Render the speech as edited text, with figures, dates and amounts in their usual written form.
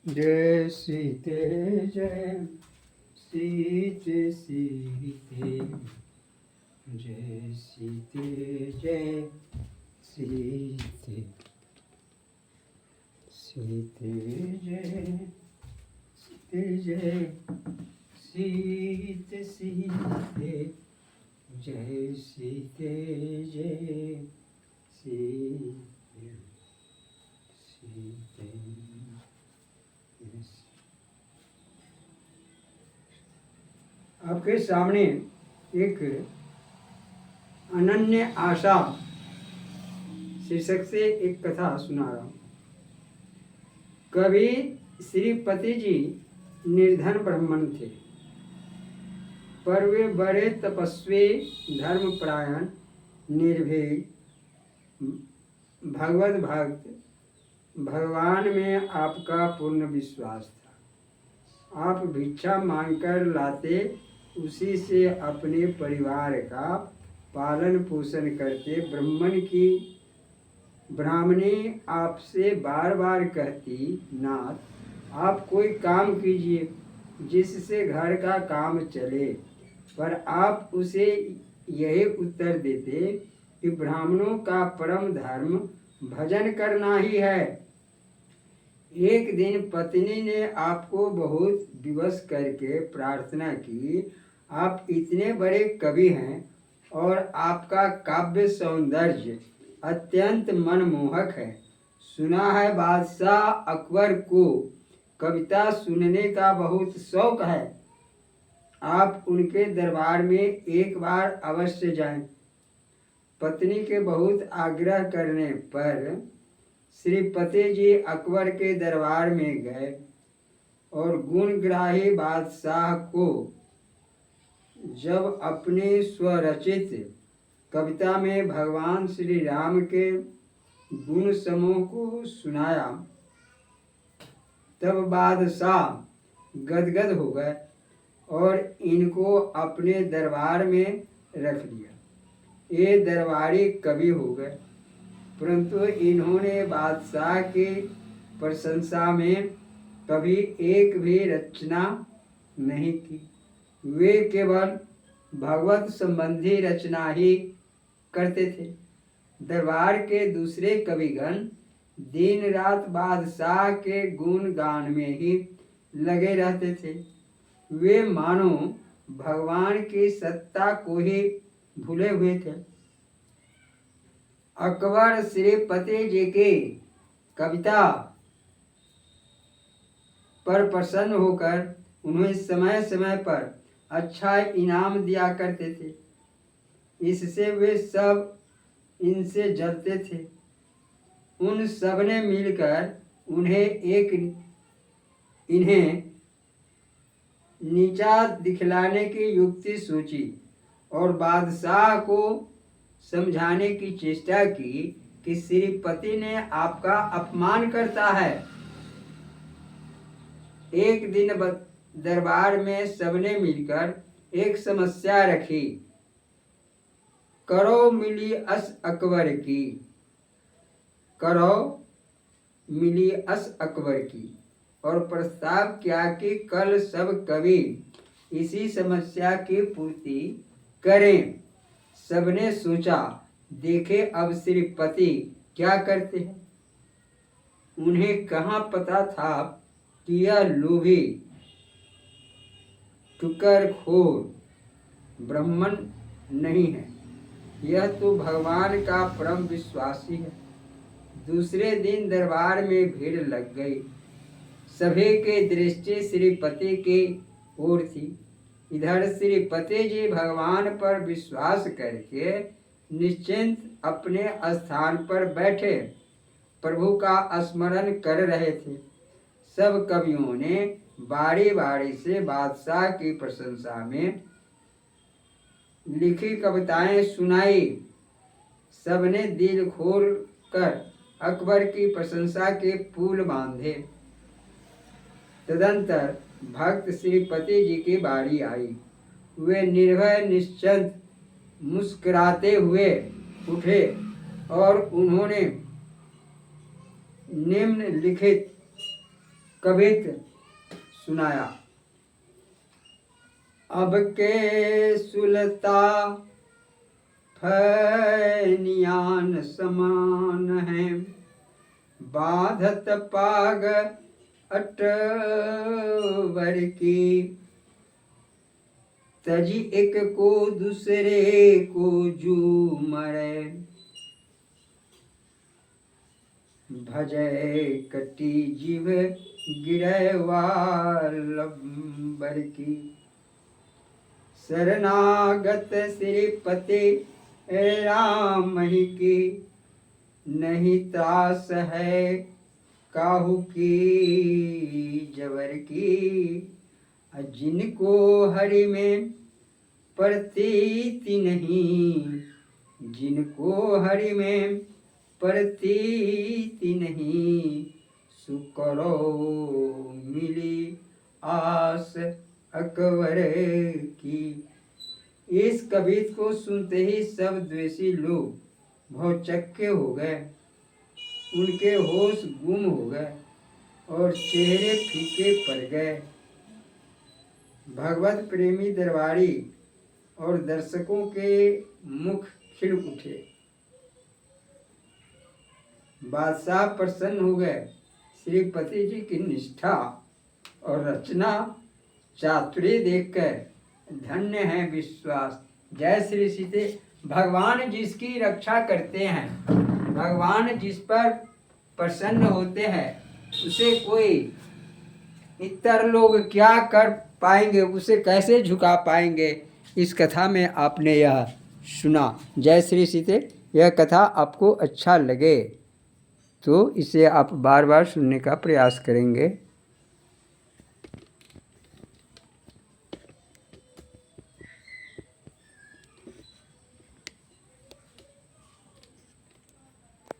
जय सीते जय सीते सीते जय सीते जय सीते सीते जय सीते जय सीते सीते जय सीते जय सीते सीते। आपके सामने एक अनन्य आशा शीर्षक से एक कथा सुना रहा हूँ। कभी श्रीपति जी निर्धन ब्राह्मण थे, पर वे बड़े तपस्वी, धर्मपरायण, निर्भीक, भगवत भक्त, भगवान में आपका पूर्ण विश्वास था। आप भिक्षा मांगकर लाते, उसी से अपने परिवार का पालन पोषण करते। ब्राह्मणी आपसे बार बार कहती, नाथ आप कोई काम कीजिए जिससे घर का काम चले, पर आप उसे यही उत्तर देते कि ब्राह्मणों का परम धर्म भजन करना ही है। एक दिन पत्नी ने आपको बहुत विवश करके प्रार्थना की, आप इतने बड़े कवि हैं और आपका काव्य सौंदर्य अत्यंत मनमोहक है। सुना है बादशाह अकबर को कविता सुनने का बहुत शौक है। आप उनके दरबार में एक बार अवश्य जाएं। पत्नी के बहुत आग्रह करने पर श्रीपति जी अकबर के दरबार में गए और गुणग्राही बादशाह को जब अपने स्वरचित कविता में भगवान श्री राम के गुण समूह को सुनाया, तब बादशाह गदगद हो गए और इनको अपने दरबार में रख लिया। ये दरबारी कवि हो गए, परंतु इन्होंने बादशाह की प्रशंसा में कभी एक भी रचना नहीं की। वे केवल भगवत संबंधी रचना ही करते थे। दरबार के दूसरे कविगण दिन रात बादशाह के गुण गान में ही लगे रहते थे। वे मानो भगवान की सत्ता को ही भूले हुए थे। अकबर श्रीपति जी की कविता पर प्रसन्न होकर उन्हें समय समय पर अच्छा इनाम दिया करते थे। इससे वे सब इनसे जलते थे। उन सब ने मिलकर इन्हें नीचा दिखलाने की युक्ति सोची और बादशाह को समझाने की चेष्टा की कि श्रीपति ने आपका अपमान करता है। एक दिन दरबार में सबने मिलकर एक समस्या रखी, करो मिली अस अकबर की, करो मिली अस अकबर की, और प्रस्ताव किया कि कल सब कवि इसी समस्या की पूर्ति करें। सबने सोचा, देखे अब श्रीपति क्या करते हैं। उन्हें कहाँ पता था कि यह लोभी ठुकरखोर ब्राह्मण नहीं है, यह तो भगवान का परम विश्वासी है। दूसरे दिन दरबार में भीड़ लग गई। सभी की दृष्टि श्रीपति की ओर थी। इधर श्रीपति जी भगवान पर विश्वास करके निश्चिंत अपने स्थान पर बैठे प्रभु का स्मरण कर रहे थे। सब कवियों ने बारी बारी से बादशाह की प्रशंसा में लिखी कविताएं सुनाई। सबने दिल खोल कर अकबर की प्रशंसा के पुल बांधे। तदंतर भक्त श्रीपति जी की बारी आई। वे निर्भय निश्चिंत मुस्कुराते हुए उठे और उन्होंने निम्नलिखित कवित सुनाया। अब के सुलता फैनियान समान है, बाधत पाग अटवर की, तजी एक को दूसरे को जू मरे, भजय कटी जीव गिरय वालंबर की, शरणागत श्रीपति राम ही की, नहीं त्रास है काहू की जवर की, जिनको हरि में प्रतीति नहीं, जिनको हरि में प्रतीति नहीं, सुकरो मिली आस अकबर की। इस कवित को सुनते ही सब द्वेषी लोग भौचक्के हो गए, उनके होश गुम हो गए और चेहरे फीके पड़ गए। भगवत प्रेमी दरबारी और दर्शकों के मुख खिल उठे। बादशाह प्रसन्न हो गए। श्रीपति जी की निष्ठा और रचना चातुर्य देखकर धन्य है विश्वास। जय श्री सीते। भगवान जिसकी रक्षा करते हैं, भगवान जिस पर प्रसन्न होते हैं, उसे कोई इतर लोग क्या कर पाएंगे, उसे कैसे झुका पाएंगे। इस कथा में आपने यह सुना। जय श्री सीते। यह कथा आपको अच्छा लगे तो इसे आप बार बार सुनने का प्रयास करेंगे।